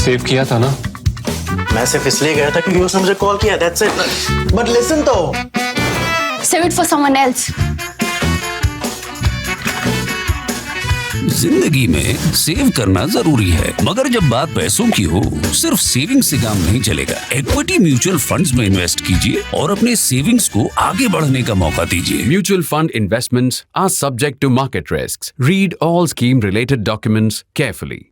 Save किया था ना? मैं सिर्फ इसलिए गया था क्योंकि उसने मुझे कॉल किया, that's it. But listen तो. Save it for someone else. जिंदगी में सेव करना जरूरी है, मगर जब बात पैसों की हो, सिर्फ सेविंग से काम नहीं चलेगा। इक्विटी म्यूचुअल फंड्स में इन्वेस्ट कीजिए और अपने सेविंग्स को आगे बढ़ने का मौका दीजिए। Mutual fund investments are subject to market risks. Read all scheme-related documents carefully.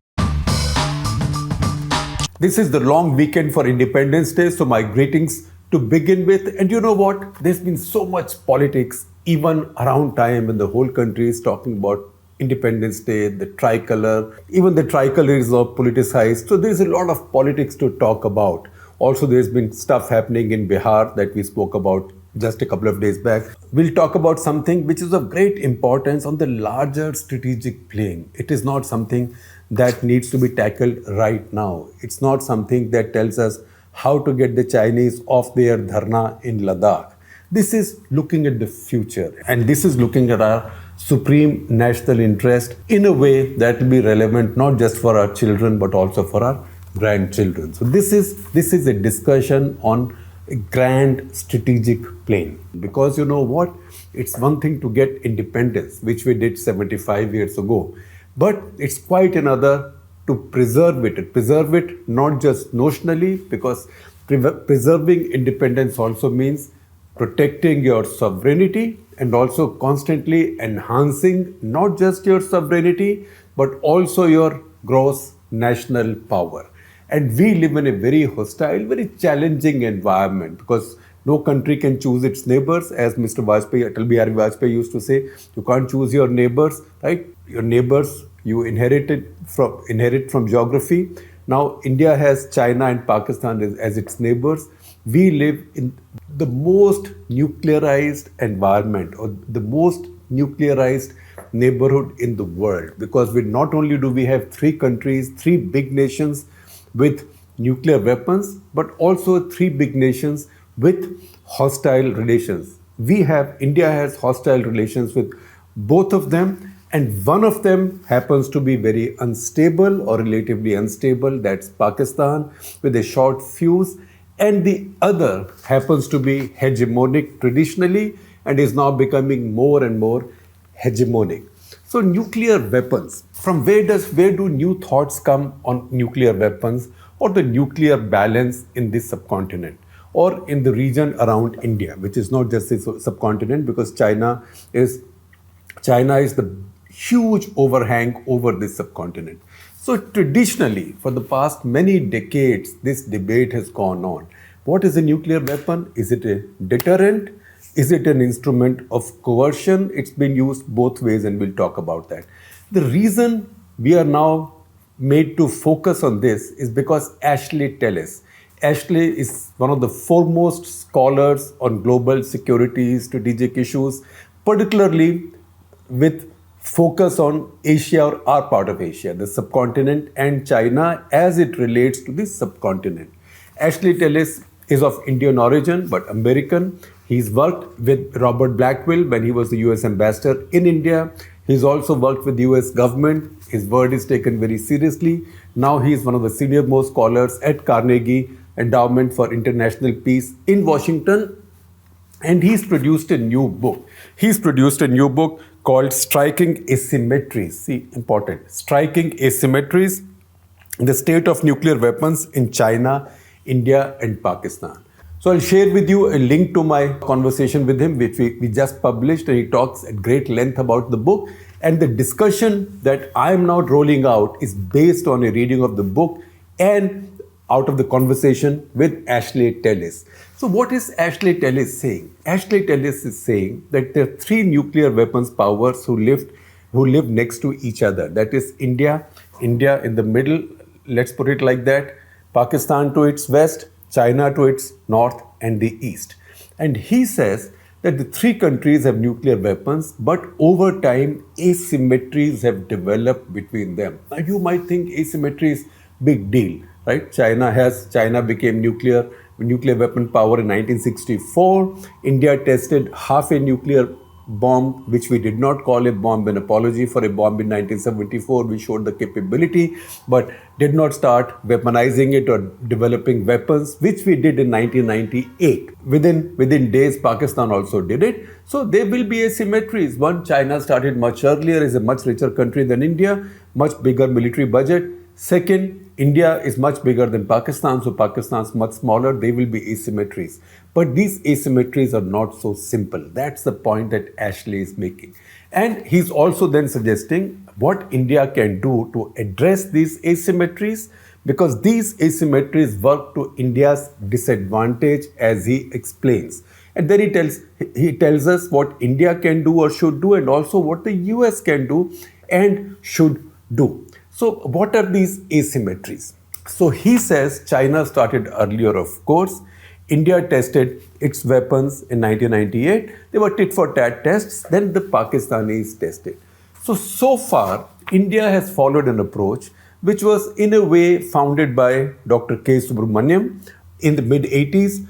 This is the long weekend for Independence Day, so my greetings to begin with. And you know what? There's been so much politics, even around time when the whole country is talking about Independence Day, the tricolor. Even the tricolor is all politicized. So there's a lot of politics to talk about. Also, there's been stuff happening in Bihar that we spoke about just a couple of days back. We'll talk about something which is of great importance on the larger strategic plane. It is not something that needs to be tackled right now. It's not something that tells us how to get the Chinese off their dharna in Ladakh. This is looking at the future, and this is looking at our supreme national interest in a way that will be relevant not just for our children but also for our grandchildren. So this is a discussion on a grand strategic plane, because you know what, it's one thing to get independence, which we did 75 years ago, but it's quite another to preserve it not just notionally, because preserving independence also means protecting your sovereignty and also constantly enhancing not just your sovereignty but also your gross national power. And we live in a very hostile, very challenging environment, because no country can choose its neighbors. As Mr. Vajpayee, Atal Bihari Vajpayee used to say, you can't choose your neighbors, right? Your neighbors you inherit from geography. Now India has China and Pakistan as its neighbors. We live in the most nuclearized environment, or the most nuclearized neighborhood in the world, because we not only do we have three countries, three big nations with nuclear weapons, but also three big nations with hostile relations. India has hostile relations with both of them, and one of them happens to be very unstable or relatively unstable, that's Pakistan, with a short fuse, and the other happens to be hegemonic traditionally and is now becoming more and more hegemonic. So nuclear weapons, from where do new thoughts come on nuclear weapons or the nuclear balance in this subcontinent or in the region around India, which is not just a subcontinent, because China is the huge overhang over this subcontinent. So traditionally, for the past many decades, this debate has gone on. What is a nuclear weapon? Is it a deterrent? Is it an instrument of coercion? It's been used both ways, and we'll talk about that. The reason we are now made to focus on this is because Ashley Tellis. Ashley is one of the foremost scholars on global security, strategic issues, particularly with focus on Asia, or our part of Asia, the subcontinent, and China as it relates to the subcontinent. Ashley Tellis is of Indian origin but American. He's worked with Robert Blackwell when he was the US ambassador in India. He's also worked with the US government. His word is taken very seriously. Now he is one of the senior most scholars at Carnegie Endowment for International Peace in Washington. And he's produced a new book. Called Striking Asymmetries. See, important. Striking Asymmetries, the state of nuclear weapons in China, India, and Pakistan. So I'll share with you a link to my conversation with him, which we just published, and he talks at great length about the book. And the discussion that I am now rolling out is based on a reading of the book and out of the conversation with Ashley Tellis. So what is Ashley Tellis saying? Ashley Tellis is saying that there are three nuclear weapons powers who live next to each other. That is India in the middle, let's put it like that, Pakistan to its west, China to its north and the east. And he says that the three countries have nuclear weapons, but over time asymmetries have developed between them. Now you might think asymmetry is big deal, right? China became nuclear weapon power in 1964. India tested half a nuclear bomb, which we did not call a bomb, an apology for a bomb in 1974. We showed the capability, but did not start weaponizing it or developing weapons, which we did in 1998. Within days, Pakistan also did it. So there will be asymmetries. One, China started much earlier, is a much richer country than India, much bigger military budget. Second, India is much bigger than Pakistan, so Pakistan is much smaller. There will be asymmetries. But these asymmetries are not so simple. That's the point that Ashley is making. And he's also then suggesting what India can do to address these asymmetries, because these asymmetries work to India's disadvantage, as he explains. And then he tells us what India can do or should do, and also what the US can do and should do. So what are these asymmetries? So he says China started earlier, of course. India tested its weapons in 1998. They were tit for tat tests. Then the Pakistanis tested. So far, India has followed an approach which was in a way founded by Dr. K. Subramaniam in the mid-80s.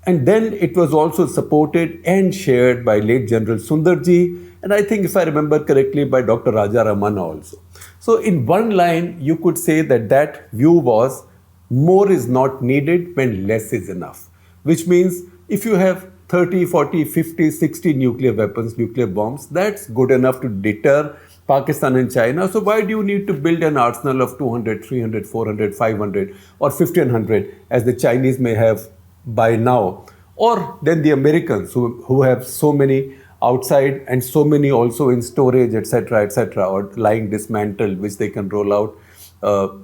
And then it was also supported and shared by late General Sundarji, and I think, if I remember correctly, by Dr. Raja Ramana also. So in one line, you could say that view was more is not needed when less is enough. Which means if you have 30, 40, 50, 60 nuclear weapons, nuclear bombs, that's good enough to deter Pakistan and China. So why do you need to build an arsenal of 200, 300, 400, 500 or 1500 as the Chinese may have by now? Or then the Americans who have so many outside and so many also in storage, etc., or lying dismantled, which they can roll out,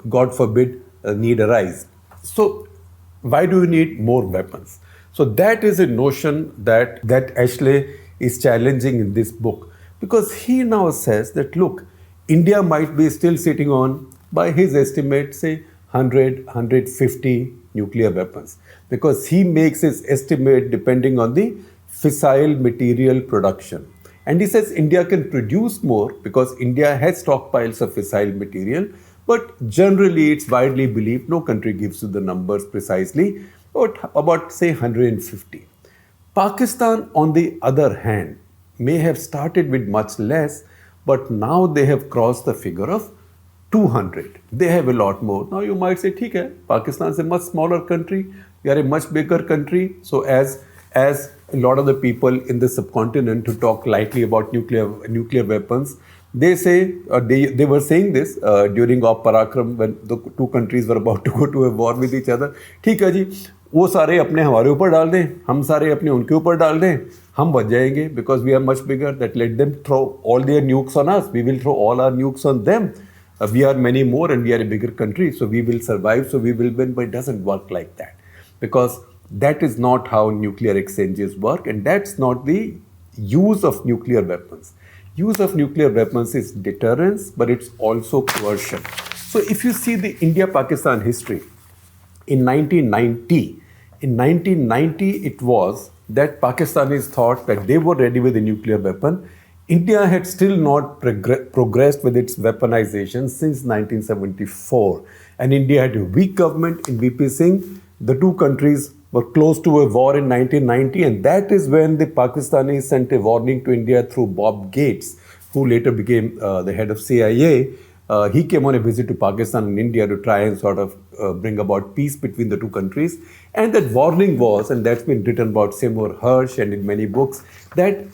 God forbid, need arise. So why do you need more weapons? So that is a notion that Ashley is challenging in this book, because he now says that, look, India might be still sitting on, by his estimate, say 100, 150 nuclear weapons, because he makes his estimate depending on the fissile material production. And he says India can produce more because India has stockpiles of fissile material, but generally it's widely believed, no country gives you the numbers precisely, but about say 150. Pakistan, on the other hand, may have started with much less, but now they have crossed the figure of 200. They have a lot more. Now you might say, ठीक है, Pakistan is a much smaller country, we are a much bigger country. So as a lot of the people in the subcontinent who talk lightly about nuclear weapons, they say, they were saying this during Op Parakram when the two countries were about to go to a war with each other. ठीक है जी, वो सारे अपने हमारे ऊपर डाल दें, हम सारे अपने उनके ऊपर डाल दें, हम बच जाएंगे because we are much bigger. That let them throw all their nukes on us, we will throw all our nukes on them. We are many more and we are a bigger country, so we will survive, so we will win. But it doesn't work like that, because that is not how nuclear exchanges work, and that's not the use of nuclear weapons. Use of nuclear weapons is deterrence, but it's also coercion. So if you see the India-Pakistan history, in 1990, it was that Pakistanis thought that they were ready with a nuclear weapon. India had still not progressed with its weaponization since 1974. And India had a weak government in VP Singh. The two countries were close to a war in 1990, and that is when the Pakistanis sent a warning to India through Bob Gates, who later became the head of CIA. He came on a visit to Pakistan and India to try and sort of bring about peace between the two countries. And that warning was, and that's been written about Seymour Hersh and in many books, that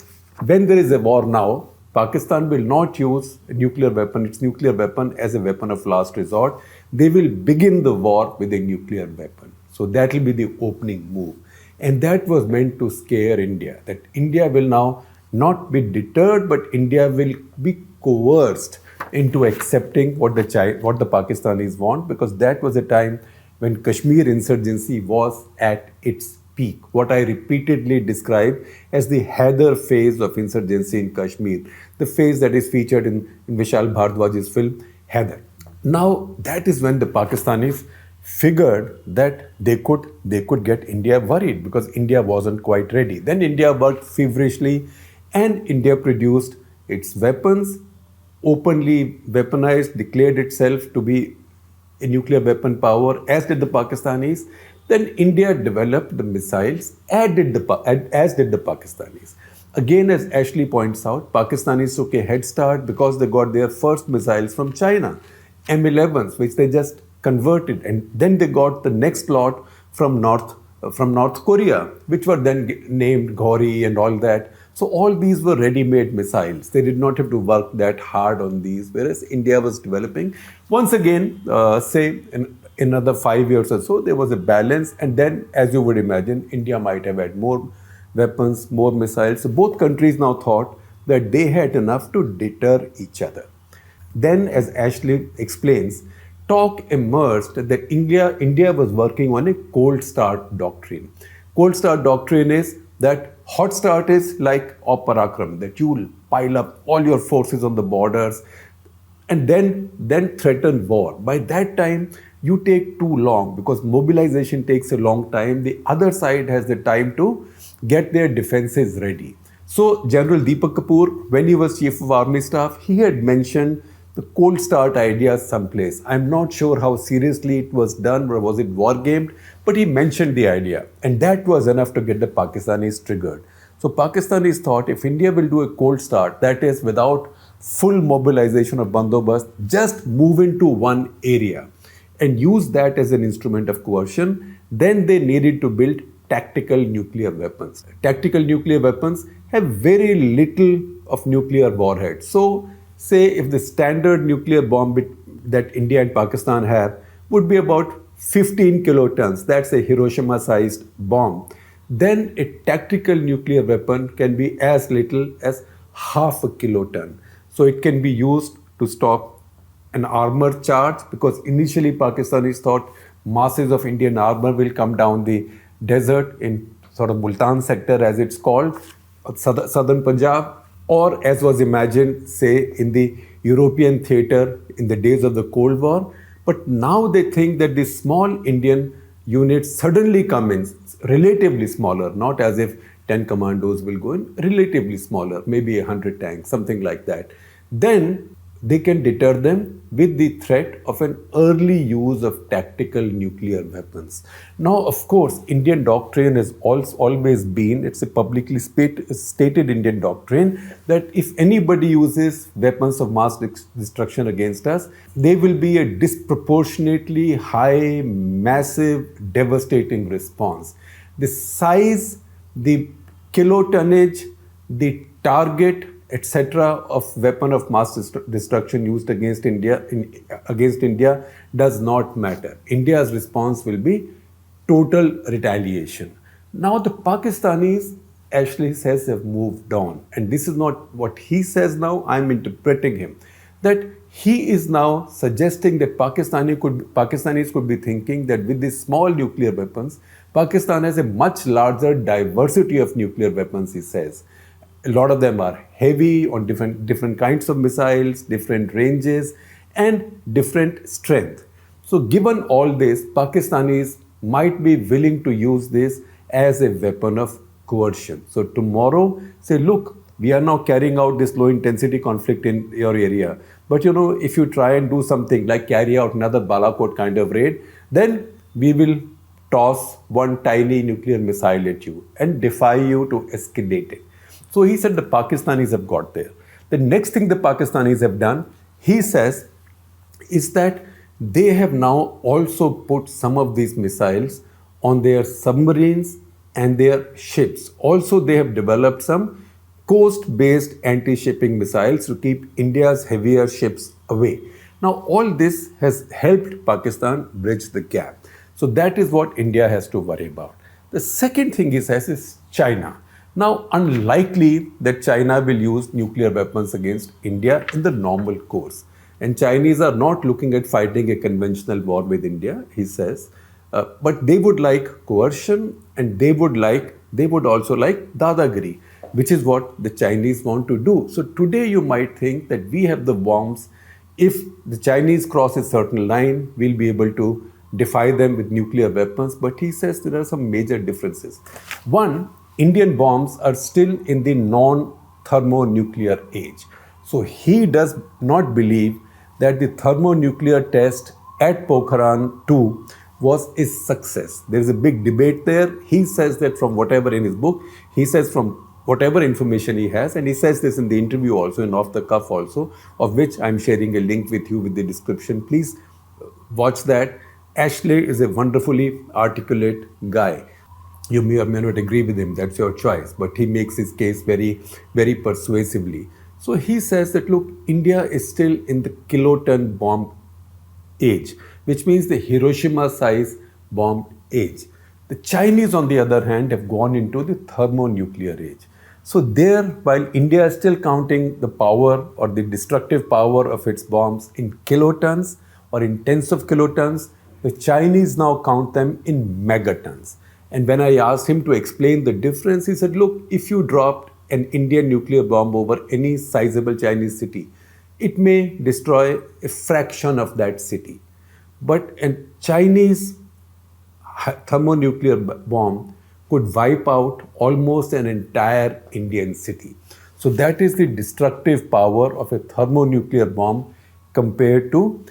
when there is a war now, Pakistan will not use a nuclear weapon, its nuclear weapon, as a weapon of last resort. They will begin the war with a nuclear weapon. So that will be the opening move. And that was meant to scare India, that India will now not be deterred, but India will be coerced into accepting what the Pakistanis want, because that was a time when Kashmir insurgency was at its peak. What I repeatedly describe as the Haider phase of insurgency in Kashmir, the phase that is featured in Vishal Bhardwaj's film Haider. Now that is when the Pakistanis figured that they could get India worried, because India wasn't quite ready. Then India worked feverishly, and India produced its weapons, openly weaponized, declared itself to be a nuclear weapon power, as did the Pakistanis. Then India developed the missiles, as did the Pakistanis. Again, as Ashley points out, Pakistanis took a head start because they got their first missiles from China, M11s, which they just converted, and then they got the next lot from North Korea, which were then named Gauri and all that. So all these were ready-made missiles. They did not have to work that hard on these, whereas India was developing. Once again, say in another 5 years or so, there was a balance, and then, as you would imagine, India might have had more weapons, more missiles. So both countries now thought that they had enough to deter each other. Then, as Ashley explains, talk emerged that India was working on a cold start doctrine. Cold start doctrine is that hot start is like Parakram, that you will pile up all your forces on the borders and then threaten war. By that time, you take too long because mobilization takes a long time. The other side has the time to get their defenses ready. So General Deepak Kapoor, when he was Chief of Army Staff, he had mentioned the cold start idea someplace. I'm not sure how seriously it was done, or was it war gamed, but he mentioned the idea. And that was enough to get the Pakistanis triggered. So Pakistanis thought if India will do a cold start, that is without full mobilization of bandobast, just move into one area and use that as an instrument of coercion, then they needed to build tactical nuclear weapons. Tactical nuclear weapons have very little of nuclear warheads. So say if the standard nuclear bomb that India and Pakistan have would be about 15 kilotons, that's a Hiroshima-sized bomb, then a tactical nuclear weapon can be as little as half a kiloton. So it can be used to stop an armor charge, because initially Pakistanis thought masses of Indian armor will come down the desert in sort of Multan sector, as it's called, southern Punjab, or as was imagined, say, in the European theater in the days of the Cold War. But now they think that these small Indian units suddenly come in, relatively smaller, not as if 10 commandos will go in, relatively smaller, maybe 100 tanks, something like that. Then they can deter them with the threat of an early use of tactical nuclear weapons. Now, of course, Indian doctrine has always been, it's a publicly stated Indian doctrine, that if anybody uses weapons of mass destruction against us, they will be a disproportionately high, massive, devastating response. The size, the kilotonnage, the target, etc. of weapon of mass destruction used against India does not matter. India's response will be total retaliation. Now the Pakistanis, Ashley says, have moved on, and this is not what he says now. I'm interpreting him, that he is now suggesting that Pakistanis could be thinking that with these small nuclear weapons, Pakistan has a much larger diversity of nuclear weapons, he says. A lot of them are heavy on different kinds of missiles, different ranges, and different strength. So given all this, Pakistanis might be willing to use this as a weapon of coercion. So tomorrow, say, look, we are now carrying out this low intensity conflict in your area. But if you try and do something like carry out another Balakot kind of raid, then we will toss one tiny nuclear missile at you and defy you to escalate it. So he said the Pakistanis have got there. The next thing the Pakistanis have done, he says, is that they have now also put some of these missiles on their submarines and their ships. Also, they have developed some coast-based anti-shipping missiles to keep India's heavier ships away. Now, all this has helped Pakistan bridge the gap. So that is what India has to worry about. The second thing he says is China. Now, unlikely that China will use nuclear weapons against India in the normal course. And Chinese are not looking at fighting a conventional war with India, he says. But they would like coercion, and they would also like dadagiri, which is what the Chinese want to do. So today you might think that we have the bombs. If the Chinese cross a certain line, we'll be able to defy them with nuclear weapons. But he says there are some major differences. One, Indian bombs are still in the non-thermonuclear age. So he does not believe that the thermonuclear test at Pokhran 2 was a success. There is a big debate there. He says that from whatever in his book, he says from whatever information he has, and he says this in the interview also, and off the cuff also, of which I'm sharing a link with you with the description. Please watch that. Ashley is a wonderfully articulate guy. You may or may not agree with him, that's your choice, but he makes his case very, very persuasively. So he says that, look, India is still in the kiloton bomb age, which means the Hiroshima size bomb age. The Chinese, on the other hand, have gone into the thermonuclear age. So there, while India is still counting the power or the destructive power of its bombs in kilotons or in tens of kilotons, the Chinese now count them in megatons. And when I asked him to explain the difference, he said, look, if you dropped an Indian nuclear bomb over any sizable Chinese city, it may destroy a fraction of that city. But a Chinese thermonuclear bomb could wipe out almost an entire Indian city. So that is the destructive power of a thermonuclear bomb compared to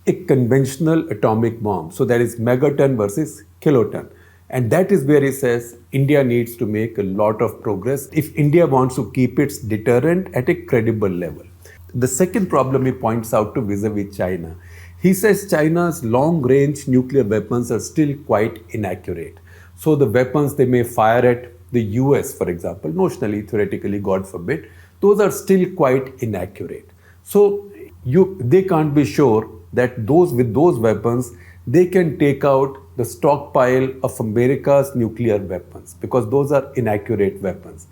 a conventional atomic bomb. So that is megaton versus kiloton. And that is where he says India needs to make a lot of progress if India wants to keep its deterrent at a credible level. The second problem he points out to vis-a-vis China. He says China's long-range nuclear weapons are still quite inaccurate. So the weapons they may fire at the US, for example, notionally, theoretically, God forbid, those are still quite inaccurate. So they can't be sure that with those weapons, they can take out the stockpile of America's nuclear weapons, because those are inaccurate weapons.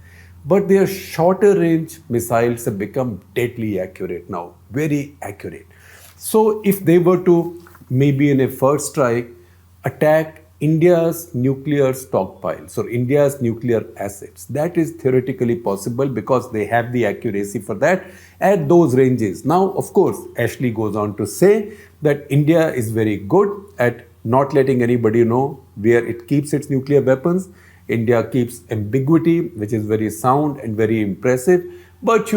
But their shorter range missiles have become deadly accurate now, very accurate. So if they were to, maybe in a first strike, attack India's nuclear stockpiles or India's nuclear assets, that is theoretically possible because they have the accuracy for that at those ranges. Now, of course, Ashley goes on to say that India is very good at not letting anybody know where it keeps its nuclear weapons. India keeps ambiguity, which is very sound and very impressive. But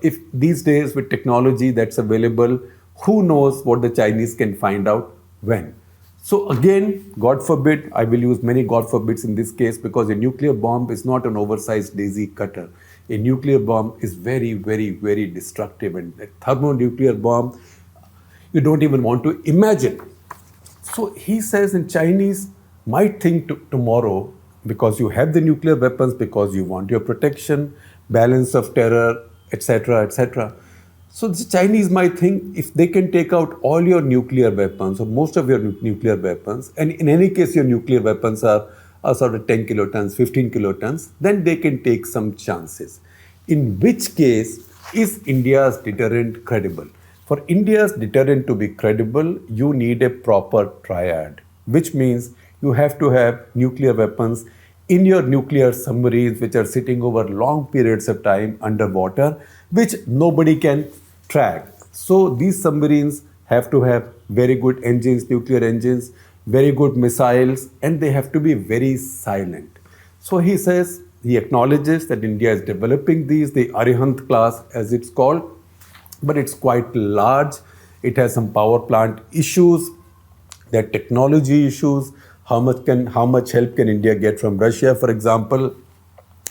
if these days with technology that's available, who knows what the Chinese can find out when. So again, God forbid, I will use many God forbids in this case, because a nuclear bomb is not an oversized daisy cutter. A nuclear bomb is very, very, very destructive, and a thermonuclear bomb, you don't even want to imagine. So he says, in Chinese might think tomorrow, because you have the nuclear weapons, because you want your protection, balance of terror, etc., etc. So the Chinese might think if they can take out all your nuclear weapons or most of your nuclear weapons, and in any case your nuclear weapons are sort of 10 kilotons, 15 kilotons, then they can take some chances. In which case is India's deterrent credible? For India's deterrent to be credible, you need a proper triad, which means you have to have nuclear weapons in your nuclear submarines, which are sitting over long periods of time underwater, which nobody can track. So these submarines have to have very good engines, nuclear engines, very good missiles, and they have to be very silent. So he says, he acknowledges that India is developing these, the Arihant class as it's called, but it's quite large. It has some power plant issues, there are technology issues. How much help can India get from Russia, for example?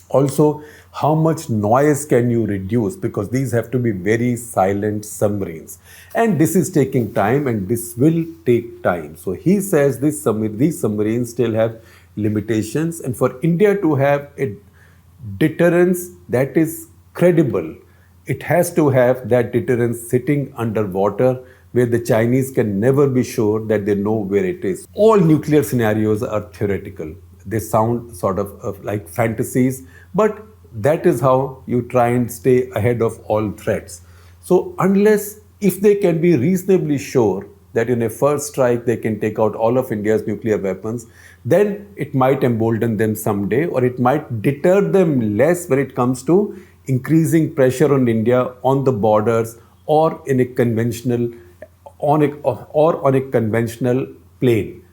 Also, how much noise can you reduce? Because these have to be very silent submarines. And this is taking time, and this will take time. So he says these submarines still have limitations. And for India to have a deterrence that is credible, it has to have that deterrence sitting underwater, where the Chinese can never be sure that they know where it is. All nuclear scenarios are theoretical. They sound sort of like fantasies, but that is how you try and stay ahead of all threats. So if they can be reasonably sure that in a first strike they can take out all of India's nuclear weapons, then it might embolden them someday, or it might deter them less when it comes to increasing pressure on India on the borders or in a conventional on a conventional plane.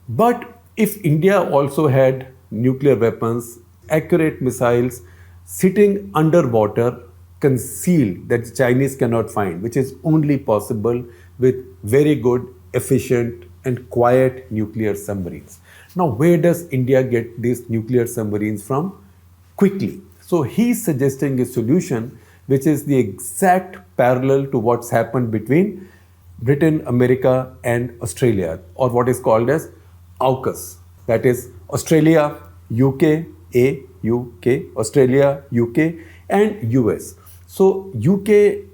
But if India also had nuclear weapons, accurate missiles sitting underwater, concealed, that the Chinese cannot find, which is only possible with very good, efficient and quiet nuclear submarines. Now, where does India get these nuclear submarines from? quickly. So he's suggesting a solution which is the exact parallel to what's happened between Britain, America, and Australia, or what is called as Aukas. That is Australia, UK, Australia, UK, and US. So UK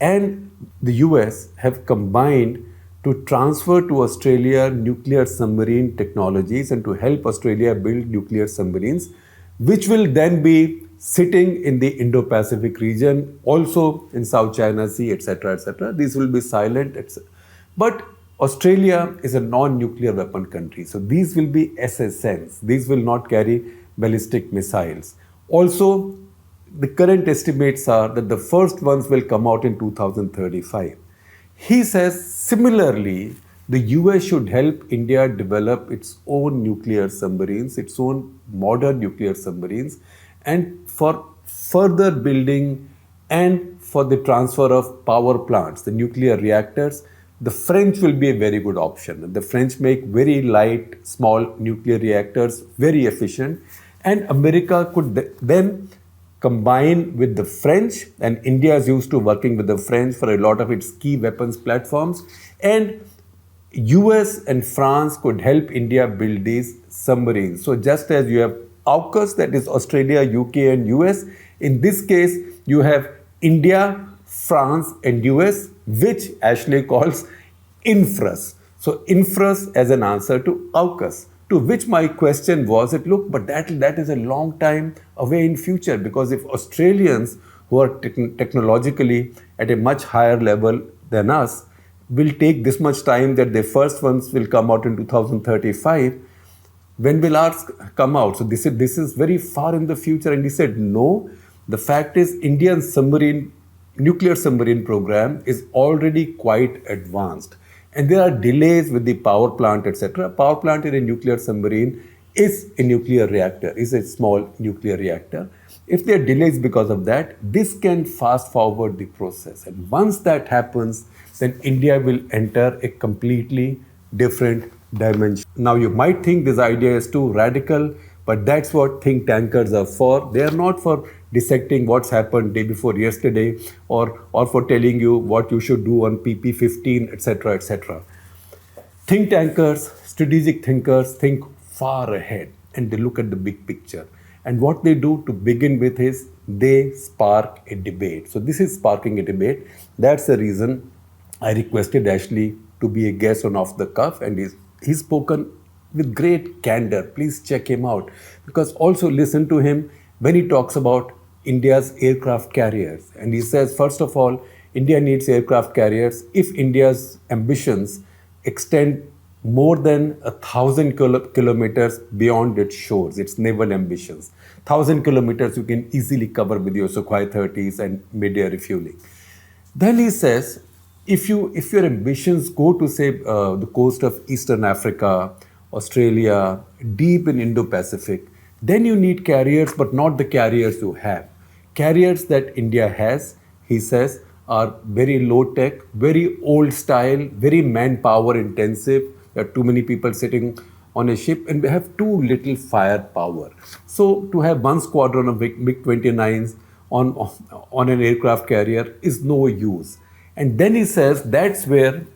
and the US have combined to transfer to Australia nuclear submarine technologies and to help Australia build nuclear submarines, which will then be sitting in the Indo-Pacific region, also in South China Sea, etc., etc. These will be silent, etc. But Australia is a non-nuclear weapon country, so these will be SSNs. These will not carry ballistic missiles. Also, the current estimates are that the first ones will come out in 2035. He says similarly, the US should help India develop its own nuclear submarines, its own modern nuclear submarines, and for further building and for the transfer of power plants, the nuclear reactors, the French will be a very good option. The French make very light, small nuclear reactors, very efficient, and America could then combine with the French, and India is used to working with the French for a lot of its key weapons platforms, and US and France could help India build these submarines. So just as you have AUKUS, that is Australia, UK, and US, in this case you have India, France, and US, which Ashley calls INFRUS. So INFRUS as an answer to AUKUS. To which my question was, look, but that is a long time away in future, because if Australians who are technologically at a much higher level than us will take this much time, that the first ones will come out in 2035, when will ours come out? So this is very far in the future. And he said, no, the fact is Indian nuclear submarine program is already quite advanced. And there are delays with the power plant, etc. Power plant in a nuclear submarine is a nuclear reactor, is a small nuclear reactor. If there are delays because of that, this can fast forward the process. And once that happens, then India will enter a completely different dimension. Now you might think this idea is too radical, but that's what think tankers are for. They are not for dissecting what's happened day before yesterday, or for telling you what you should do on PP15, etc., etc. Think tankers, strategic thinkers, think far ahead and they look at the big picture. And what they do to begin with is they spark a debate. So this is sparking a debate. That's the reason I requested Ashley to be a guest on Off the Cuff, and he's spoken with great candor. Please check him out, because also listen to him when he talks about India's aircraft carriers. And he says, first of all, India needs aircraft carriers if India's ambitions extend more than 1,000 kilometers beyond its shores, its naval ambitions. 1,000 kilometers you can easily cover with your Sukhoi 30s and mid-air refueling. Then he says, if your ambitions go to, say, the coast of Eastern Africa, Australia, deep in Indo-Pacific, then you need carriers, but not the carriers you have. Carriers that India has, he says, are very low-tech, very old-style, very manpower intensive. There are too many people sitting on a ship, and we have too little firepower. So to have one squadron of MiG-29s on an aircraft carrier is no use. And then he says that's where,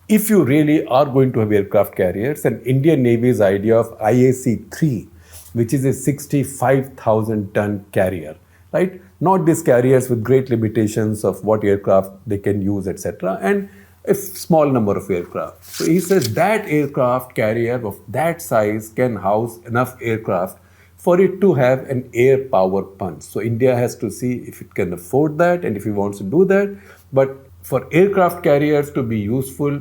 if you really are going to have aircraft carriers, and Indian Navy's idea of IAC-3, which is a 65,000-ton carrier, right? Not these carriers with great limitations of what aircraft they can use, etc., and a small number of aircraft. So he says that aircraft carrier of that size can house enough aircraft for it to have an air power punch. So India has to see if it can afford that and if it wants to do that. But for aircraft carriers to be useful,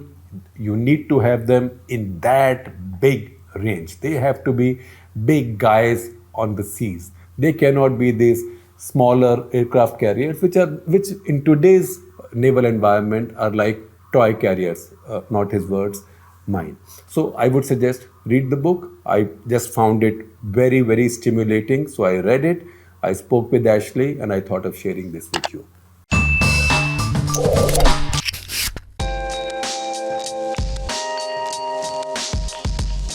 you need to have them in that big range. They have to be big guys on the seas. They cannot be these smaller aircraft carriers, which in today's naval environment are like toy carriers, not his words, mine. So I would suggest read the book. I just found it very, very stimulating. So I read it. I spoke with Ashley and I thought of sharing this with you.